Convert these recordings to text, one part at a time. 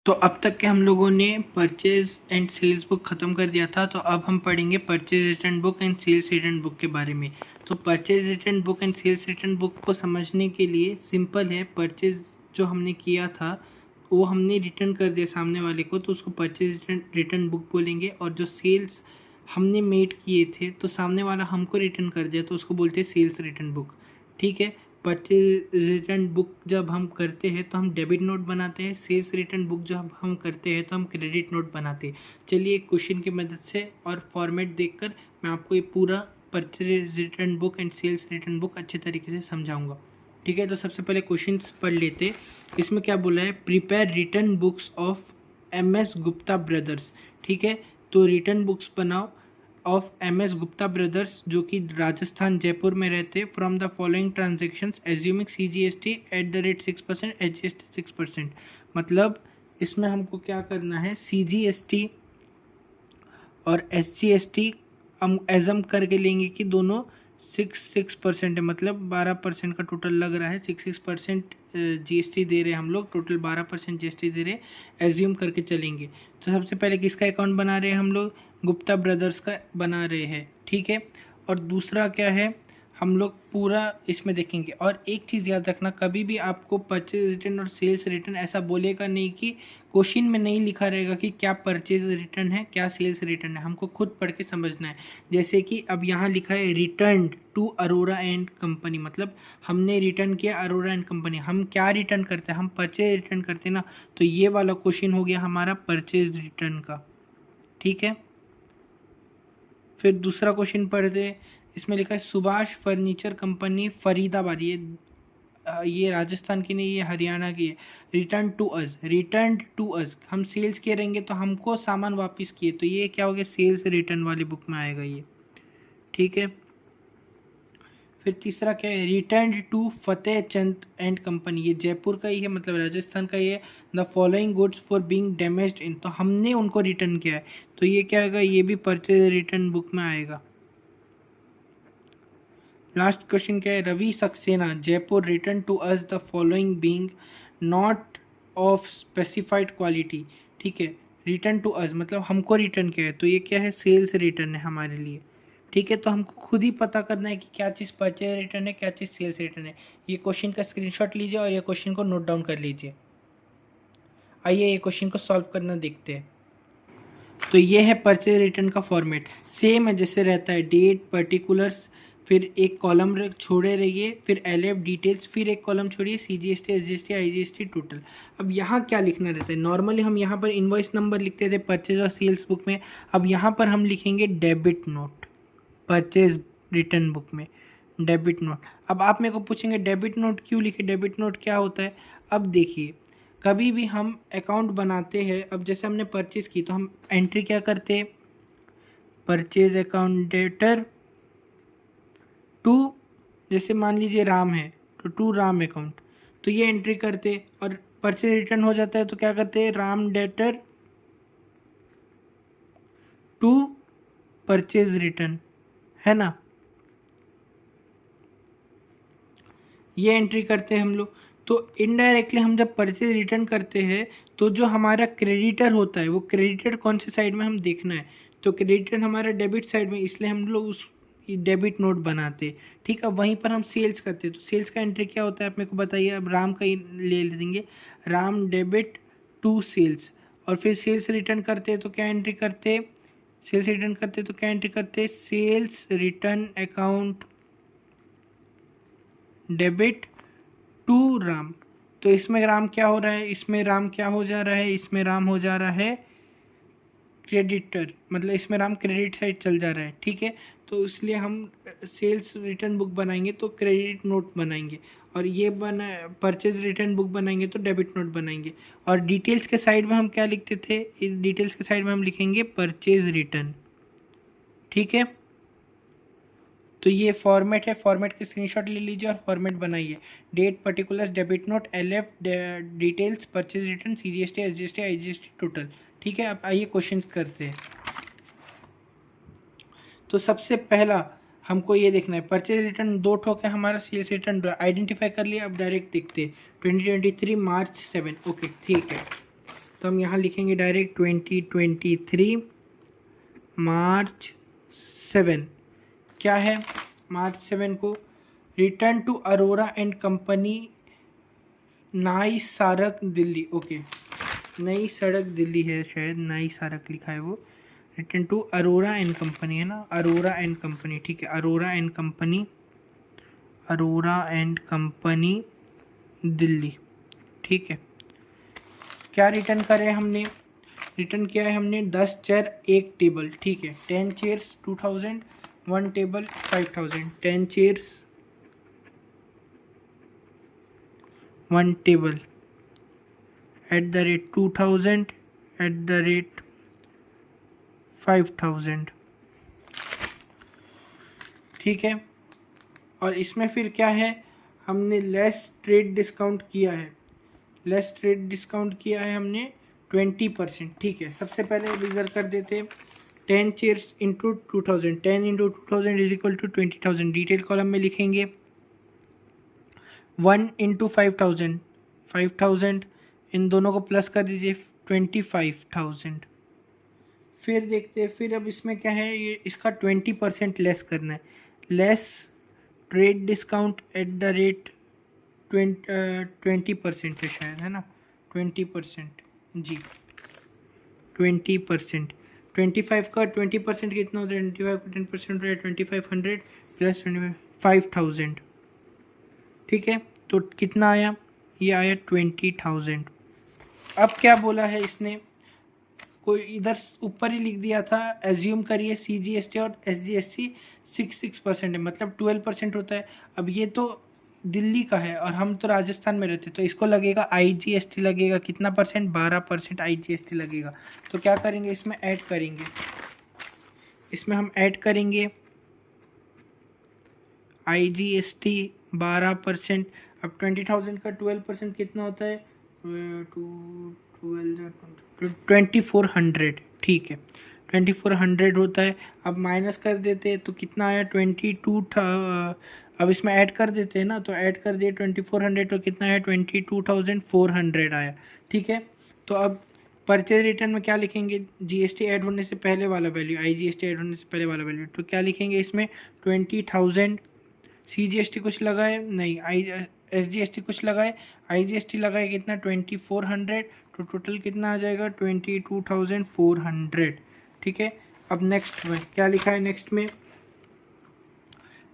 तो अब तक के हम लोगों ने परचेज एंड सेल्स बुक ख़त्म कर दिया था। तो अब हम पढ़ेंगे purchase return book and sales return book के बारे में। तो purchase return book and sales return book को समझने के लिए सिंपल है। परचेज जो हमने किया था वो हमने रिटर्न कर दिया सामने वाले को, तो उसको परचेज रिटर्न बुक बोलेंगे। और जो सेल्स हमने मेड किए थे तो सामने वाला हमको रिटर्न कर दिया तो उसको बोलते हैं सेल्स रिटर्न बुक। ठीक है। परचेज रिटर्न बुक जब हम करते हैं तो हम डेबिट नोट बनाते हैं। सेल्स रिटर्न बुक जब हम करते हैं तो हम क्रेडिट नोट बनाते हैं। चलिए एक क्वेश्चन की मदद से और फॉर्मेट देखकर मैं आपको ये पूरा purchase return book and sales return book अच्छे तरीके से समझाऊंगा। ठीक है, तो सबसे पहले क्वेश्चन पढ़ लेते। इसमें क्या बोला है, prepare return books of MS Gupta brothers. ठीक है, तो रिटर्न बुक्स बनाओ ऑफ MS गुप्ता ब्रदर्स जो कि राजस्थान जयपुर में रहते, from the following transactions assuming CGST @ 6%, HGST 6%। मतलब इसमें हमको क्या करना है, CGST और SGST हम एजम करके लेंगे कि दोनों 6% है, मतलब 12% का टोटल लग रहा है। 6% GST दे रहे हैं हम लोग, टोटल 12% GST दे रहे हैं, एज्यूम करके चलेंगे। तो सबसे पहले किसका अकाउंट बना रहे हैं हम लोग, गुप्ता ब्रदर्स का बना रहे हैं। ठीक है, और दूसरा क्या है, हम लोग पूरा इसमें देखेंगे। और एक चीज़ याद रखना, कभी भी आपको परचेज रिटर्न और सेल्स रिटर्न ऐसा बोलेगा नहीं कि क्वेश्चन में नहीं लिखा रहेगा कि क्या परचेज रिटर्न है क्या सेल्स रिटर्न है, हमको खुद पढ़ के समझना है। जैसे कि अब यहाँ लिखा है return to Arora and company, मतलब हमने रिटर्न किया अरोरा एंड कंपनी। हम क्या रिटर्न करते हैं, हम परचेज रिटर्न करते हैं ना। तो ये वाला क्वेश्चन हो गया हमारा परचेज रिटर्न का। ठीक है, फिर दूसरा क्वेश्चन पढ़ते। इसमें लिखा है सुभाष फर्नीचर कंपनी फरीदाबाद, ये राजस्थान की नहीं, ये हरियाणा की है। Return to us, return to us, हम सेल्स किए रहेंगे तो हमको सामान वापस किए, तो ये क्या हो गया, सेल्स रिटर्न वाली बुक में आएगा ये। ठीक है, फिर तीसरा क्या है, return to Fateh Chand and company, ये जयपुर का ही है, मतलब राजस्थान का ही है। The following goods for being damaged in, तो हमने उनको रिटर्न किया है, तो ये क्या आएगा, ये भी परचेज रिटर्न बुक में आएगा। लास्ट क्वेश्चन क्या है, Ravi Saxena Jaipur return to us the following being not of specified quality. ठीक है, रिटर्न टू अस मतलब हमको रिटर्न किया है, तो ये क्या है, सेल्स रिटर्न है हमारे लिए। ठीक है, तो हमको खुद ही पता करना है कि क्या चीज़ परचेज रिटर्न है क्या चीज़ सेल्स रिटर्न है। ये क्वेश्चन का स्क्रीनशॉट लीजिए और ये क्वेश्चन को नोट डाउन कर लीजिए। आइए ये क्वेश्चन को सॉल्व करना देखते हैं। तो ये है परचेज रिटर्न का फॉर्मेट, सेम है जैसे रहता है, डेट, पर्टिकुलर्स, फिर एक कॉलम छोड़े रहिए, फिर LF डिटेल्स, फिर एक कॉलम छोड़िए CGST, SGST, IGST टोटल। अब यहाँ क्या लिखना रहता है, नॉर्मली हम यहाँ पर इनवॉइस नंबर लिखते थे परचेज और सेल्स बुक में, अब यहाँ पर हम लिखेंगे debit note purchase return book में, डेबिट नोट। अब आप मेरे को पूछेंगे डेबिट नोट क्यों लिखे, डेबिट नोट क्या होता है। अब देखिए, कभी भी हम अकाउंट बनाते हैं, अब जैसे हमने परचेज की तो हम एंट्री क्या करते हैं, परचेज अकाउंट डेटर टू, जैसे मान लीजिए राम है तो टू राम अकाउंट, तो ये एंट्री करते। और परचेज रिटर्न हो जाता है तो क्या करते हैं, Ram debtor to purchase return, है ना, ये एंट्री करते हैं हम लोग। तो इनडायरेक्टली हम जब परचेज रिटर्न करते हैं तो जो हमारा क्रेडिटर होता है वो क्रेडिटर कौन से साइड में हम देखना है, तो क्रेडिटर हमारा डेबिट साइड में, इसलिए हम लोग उस डेबिट नोट बनाते। ठीक है, वहीं पर हम सेल्स करते, तो सेल्स का एंट्री क्या होता है आप मेरे को बताइए। अब राम का ही ले लेंगे, राम डेबिट टू सेल्स, और फिर सेल्स रिटर्न करते हैं तो क्या एंट्री करते, सेल्स रिटर्न करते तो क्या एंट्री करते, sales return account debit to Ram. तो इसमें राम क्या हो रहा है, इसमें राम क्या हो जा रहा है, इसमें राम हो जा रहा है क्रेडिटर, मतलब इसमें राम क्रेडिट साइड चल जा रहा है। ठीक है, तो इसलिए हम सेल्स रिटर्न बुक बनाएंगे तो क्रेडिट नोट बनाएंगे, और ये बना परचेज रिटर्न बुक बनाएंगे तो डेबिट नोट बनाएंगे। और डिटेल्स के साइड में हम क्या लिखते थे, इस डिटेल्स के साइड में हम लिखेंगे परचेज रिटर्न। ठीक है, तो ये फॉर्मेट है, फॉर्मेट के स्क्रीनशॉट ले लीजिए और फॉर्मेट बनाइए। Date, particulars, debit note, LF details, purchase return, CGST, SGST, IGST total. ठीक है, अब आइए क्वेश्चन करते हैं। तो सबसे पहला हमको ये देखना है, परचेज रिटर्न दो ठोक है हमारा, सेल्स रिटर्न आइडेंटिफाई कर लिया। अब डायरेक्ट देखते हैं, 2023 मार्च 7, ओके ठीक है। तो हम यहाँ लिखेंगे डायरेक्ट 2023 मार्च 7। क्या है मार्च 7 को? Return to Arora and company, Nai Sarak Delhi. Okay, नई सड़क दिल्ली है शायद, नई सड़क लिखा है वो। Return to Arora and company है ना, अरोरा एंड कंपनी, ठीक है, Arora and company, Arora and company Delhi, ठीक है। क्या रिटर्न करे हमने? रिटर्न किया है हमने 10 चेयर 1 टेबल, ठीक है। 10 chairs 2000, 1 table 5000, 10 chairs 1 table at the rate 2000 at the rate 5000, ठीक है। और इसमें फिर क्या है, हमने लेस ट्रेड डिस्काउंट किया है, लेस ट्रेड डिस्काउंट किया है हमने 20%, ठीक है। सबसे पहले रिजर्व कर देते 10 chairs into 2000, 10 into 2000 is equal to 20,000। Detail column में लिखेंगे 1 इंटू 5000, 5000, इन दोनों को प्लस कर दीजिए 25,000। फिर देखते हैं, फिर अब इसमें क्या है, ये इसका 20% लेस करना है, less trade discount at the rate 20% है शायद, है ना, 20% जी, 20%। 25 का 20% कितना होता है? 25 का 10% होता है 2500 प्लस 25,000, ठीक है। तो कितना आया? ये आया 20,000। अब क्या बोला है इसने, कोई इधर ऊपर ही लिख दिया था, एज्यूम करिए CGST और SGST 6% है, मतलब 12% होता है। अब ये तो दिल्ली का है और हम तो राजस्थान में रहते, तो इसको लगेगा IGST लगेगा कितना परसेंट? 12% IGST लगेगा। तो क्या करेंगे, इसमें ऐड करेंगे, इसमें हम ऐड करेंगे IGST 12%। अब 20,000 का 12% कितना होता है? 2400, ठीक है, 2400 होता है। अब माइनस कर देते हैं तो कितना आया? 22 था। अब इसमें ऐड कर देते हैं ना, तो ऐड कर दिए 2400, तो कितना आया? 22,400 आया, ठीक है। तो अब परचेज रिटर्न में क्या लिखेंगे? GST ऐड होने से पहले वाला वैल्यू, IGST ऐड होने से पहले वाला वैल्यू, तो क्या लिखेंगे इसमें? 20,000। CGST कुछ लगाए नहीं, SGST कुछ लगाए, IGST लगाए कितना? 2400, तो टोटल कितना आ जाएगा? 22,400, ठीक है। अब नेक्स्ट में क्या लिखा है? नेक्स्ट में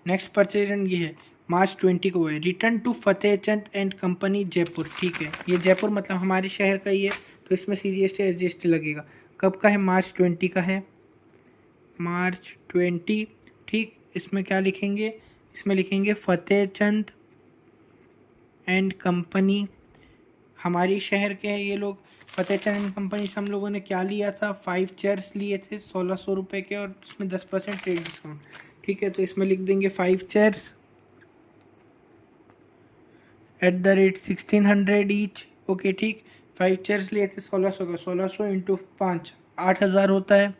नेक्स्ट परचेज ये है मार्च 20 को है, return to Fatehchand and company Jaipur, ठीक है। ये जयपुर मतलब हमारे शहर का ही है, तो इसमें CGST SGST लगेगा। कब का है? मार्च 20 का है, मार्च 20, ठीक। इसमें क्या लिखेंगे? इसमें लिखेंगे फतेहचंद एंड कंपनी, हमारी शहर के हैं ये लोग। फतेहचंद एंड कंपनी से हम लोगों ने क्या लिया था? 5 चेयर्स लिए थे 1600 रुपये के, और उसमें 10% ट्रेड डिस्काउंट, ठीक है। तो इसमें लिख देंगे 5 chairs at the rate 1600 each, okay, ठीक। 5 चेयर्स लिए थे 1600 का, 1600 इंटू 5 8000 होता है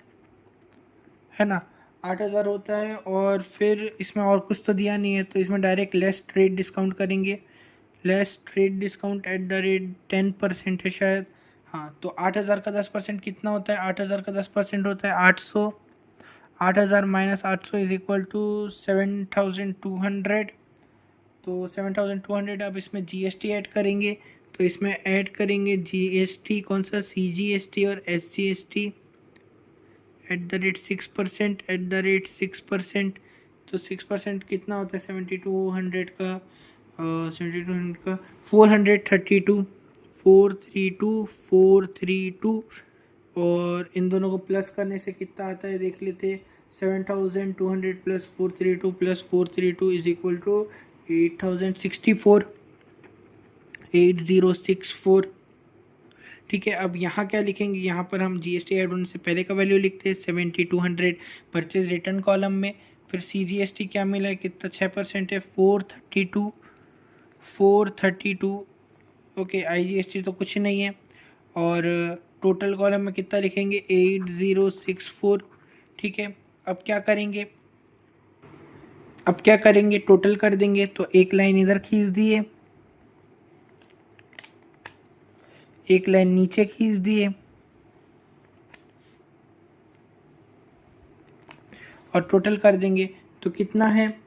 ना, 8000 होता है। और फिर इसमें और कुछ तो दिया नहीं है, तो इसमें डायरेक्ट लेस ट्रेड डिस्काउंट करेंगे, less trade discount at the rate 10% है शायद, हाँ। तो 8000 का 10% कितना होता है? 8000 का 10% होता है 800, 8000 माइनस 800 इज इक्वल टू 7200, तो 7200। अब इसमें GST ऐड करेंगे, तो इसमें ऐड करेंगे GST, कौन सा? CGST और SGST at the rate 6%, at the rate 6%। तो 6% कितना होता है? 7200 का 7200 का 432, 432, और इन दोनों को प्लस करने से कितना आता है देख लेते। 7200 plus 432 plus 432 is equal to 8064, 8064, ठीक है। अब यहाँ क्या लिखेंगे? यहाँ पर हम GST ऐड होने से पहले का वैल्यू लिखते हैं 7200 परचेज रिटर्न कॉलम में। फिर CGST क्या मिला है? कितना? 6% है, 432, 432, ओके। IGST तो कुछ नहीं है। और टोटल कॉलम में कितना लिखेंगे? 8064, ठीक है। अब क्या करेंगे? अब क्या करेंगे? टोटल कर देंगे, तो एक लाइन इधर खींच दिए, एक लाइन नीचे खींच दिए और टोटल कर देंगे तो कितना है,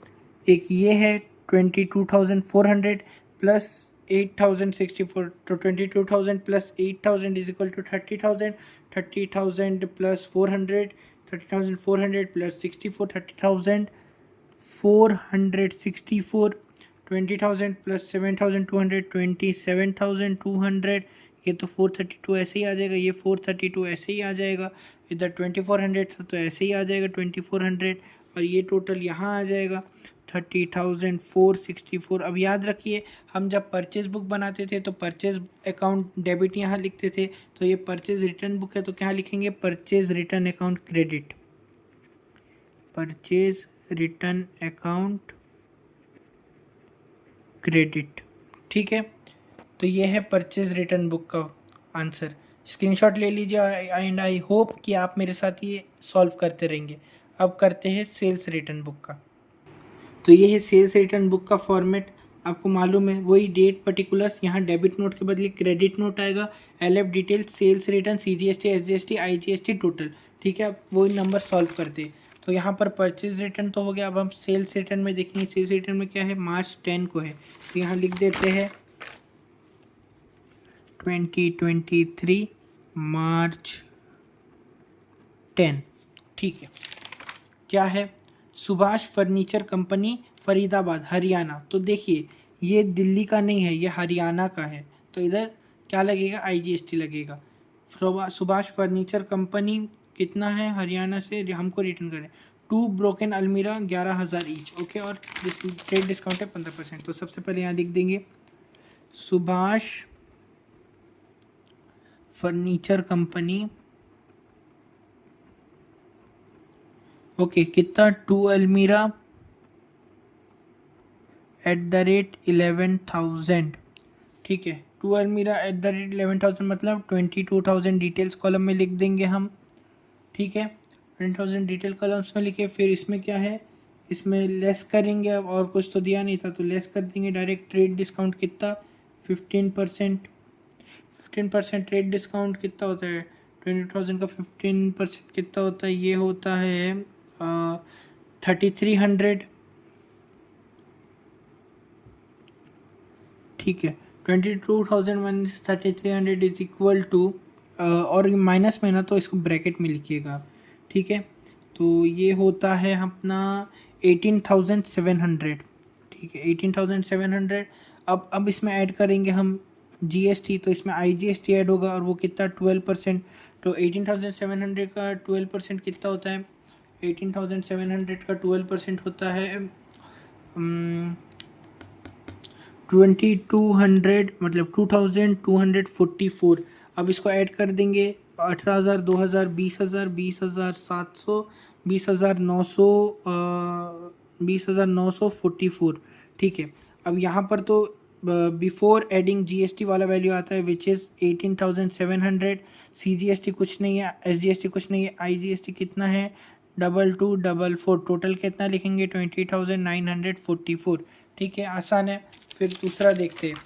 एक ये है 22,400 प्लस 8,064, तो 22,000 plus 8,000 is equal to 30,000, 30,000 plus 400, 30,400 plus 64, 30,464, 20,000 plus 7,200, 27,200, ये तो 432 ऐसे ही आ जाएगा, ये 432 ऐसे ही आ जाएगा, इधर 2400 था तो ऐसे ही आ जाएगा 2400, और ये टोटल यहाँ आ जाएगा 30,464। अब याद रखिए हम जब परचेज बुक बनाते थे तो परचेज अकाउंट डेबिट यहाँ लिखते थे, तो ये परचेज रिटर्न बुक है तो क्या लिखेंगे, purchase return account credit, purchase return account credit. ठीक है, तो ये है परचेज रिटर्न बुक का आंसर। स्क्रीनशॉट ले लीजिए एंड आई होप कि आप मेरे साथ ये सॉल्व करते रहेंगे। अब करते हैं सेल्स रिटर्न बुक का। तो ये है सेल्स रिटर्न बुक का फॉर्मेट, आपको मालूम है वही डेट पर्टिकुलर्स, यहाँ डेबिट नोट के बदले क्रेडिट नोट आएगा, LF detail, sales return, CGST, SGST, IGST total. ठीक है, अब वही नंबर सॉल्व करते हैं। तो यहाँ पर परचेज रिटर्न तो हो गया, अब हम सेल्स रिटर्न में देखेंगे। सेल्स रिटर्न में क्या है, मार्च 10 को है, तो यहाँ लिख देते हैं 2023 मार्च 10। ठीक है, क्या है, सुभाष फर्नीचर कंपनी फरीदाबाद हरियाणा। तो देखिए ये दिल्ली का नहीं है, ये हरियाणा का है, तो इधर क्या लगेगा, IGST लगेगा। सुभाष फर्नीचर कंपनी कितना है, हरियाणा से हमको रिटर्न करें 2 ब्रोकन अलमीरा 11,000 ईच। ओके, और ट्रेड डिस्काउंट है 15%। तो सबसे पहले यहाँ लिख देंगे सुभाष फर्नीचर कंपनी, ओके कितना, 2 अलमीरा @11,000। ठीक है, 2 अलमीरा @11,000 मतलब 22,000 डिटेल्स कॉलम में लिख देंगे हम। ठीक है, 20,000 डिटेल कॉलम्स में लिखे, फिर इसमें क्या है, इसमें लेस करेंगे, अब और कुछ तो दिया नहीं था तो लेस कर देंगे डायरेक्ट। ट्रेड डिस्काउंट कितना, 15%। 15% ट्रेड डिस्काउंट कितना होता है, 20,000 का 15% कितना होता है, ये होता है 3,300। ठीक है, 22,000 माइनस 3,300 इज इक्वल टू, और माइनस में ना तो इसको ब्रैकेट में लिखिएगा। ठीक है, तो ये होता है अपना 18,700। ठीक है, 18,700। अब इसमें ऐड करेंगे हम GST, तो इसमें IGST ऐड होगा और वो कितना 12%। तो 18,700 का 12% कितना होता है, 18,700 का 12% होता है 2,200, मतलब 2,244। अब इसको ऐड कर देंगे 18,000, 2,000, 20,000, 20,700, 20,900, 20,944। ठीक है, अब यहाँ पर तो बिफोर एडिंग GST वाला वैल्यू आता है विच इज़ 18,700। CGST कुछ नहीं है, SGST कुछ नहीं है, IGST कितना है 2244। टोटल कितना लिखेंगे 20,944। ठीक है, आसान है। फिर दूसरा देखते हैं,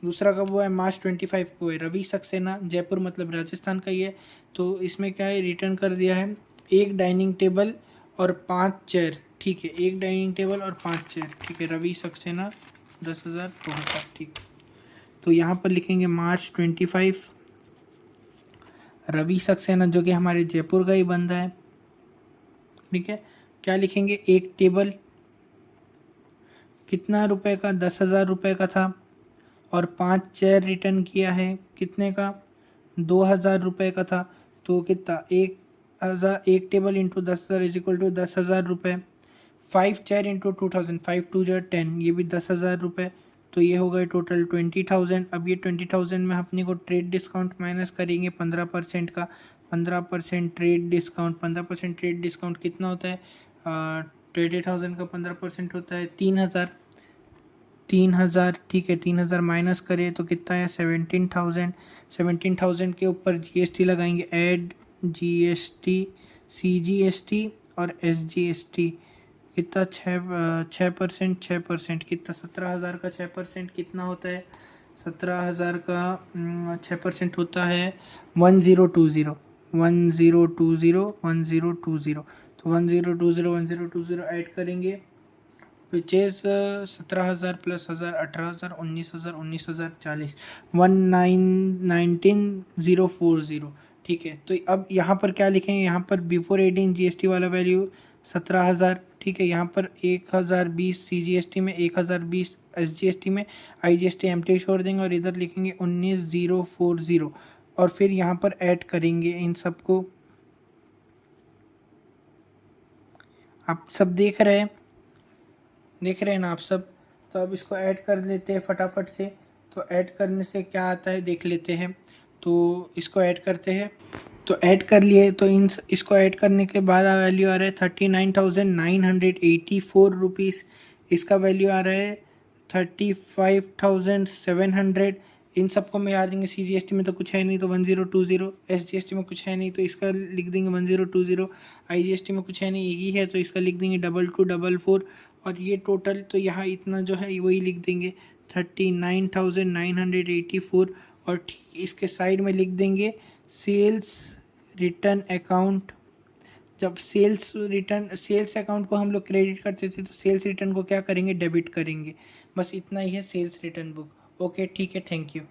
दूसरा कब हुआ है, मार्च 25 को है, रवि सक्सेना, जयपुर मतलब राजस्थान का ही है। तो इसमें क्या है, रिटर्न कर दिया है एक डाइनिंग टेबल और 5 चेयर। ठीक है, एक डाइनिंग टेबल और 5 चेयर। ठीक है, रवि सक्सेना 10,000 2,000। ठीक, तो यहाँ पर लिखेंगे मार्च 25 रवि सक्सेना जो कि हमारे जयपुर का ही बंदा है। ठीक है, क्या लिखेंगे, एक टेबल कितना रुपए का, 10,000 रुपये का था, और 5 चेयर रिटर्न किया है कितने का, 2,000 रुपये का था। तो कितना, 1,000, एक table into 10,000 is equal to 10,000 रुपये। 5 चेयर इंटू 2,000, 5 2 10, ये भी 10,000 रुपये। तो ये हो गए टोटल 20,000। अब ये 20,000 में अपने को ट्रेड डिस्काउंट माइनस करेंगे 15% का, 15% ट्रेड डिस्काउंट, 15% ट्रेड डिस्काउंट कितना होता है, 20,000 का 15% होता है 3,000। 3,000, ठीक है, 3,000 माइनस करें तो कितना है 17,000। 17,000 के ऊपर GST लगाएंगे, ऐड GST, CGST और SGST कितना, 6%, 6% कितना, 17,000 का 6% कितना होता है, 17,000 का 6% होता है 1020, 1020, 1020। तो 1020, 1020 ऐड करेंगे विच इज़ 17,000 प्लस 1000 18,000 19,000 19,000 40 19,040। ठीक है, तो अब यहाँ पर क्या लिखेंगे, यहाँ पर बिफोर एडिंग जीएसटी वाला वैल्यू 17,000। ठीक है, यहाँ पर 1,020 CGST में, 1,020 SGST में, IGST एम्प्टी छोड़ देंगे और इधर लिखेंगे 19,040 और फिर यहाँ पर ऐड करेंगे इन सबको। आप सब देख रहे हैं ना आप सब। तो अब इसको ऐड कर लेते हैं फटाफट से। तो ऐड करने से क्या आता है देख लेते हैं। तो इसको ऐड करते हैं। तो ऐड कर लिए, तो इसको ऐड करने के बाद वैल्यू आ रहा है 39,984 रुपीज़। इसका वैल्यू आ रहा है 35,700। इन सबको मिला देंगे। CGST में तो कुछ है नहीं तो 1020, SGST में कुछ है नहीं तो इसका लिख देंगे 1020, IGST में कुछ है नहीं एक ही है तो इसका लिख देंगे 2244 और ये टोटल तो यहाँ इतना जो है वही लिख देंगे 39,984 और ठीक इसके साइड में लिख देंगे सेल्स रिटर्न अकाउंट। जब सेल्स अकाउंट को हम लोग क्रेडिट करते थे तो सेल्स रिटर्न को क्या करेंगे, डेबिट करेंगे। बस इतना ही है सेल्स रिटर्न बुक। ओके ठीक है, थैंक यू।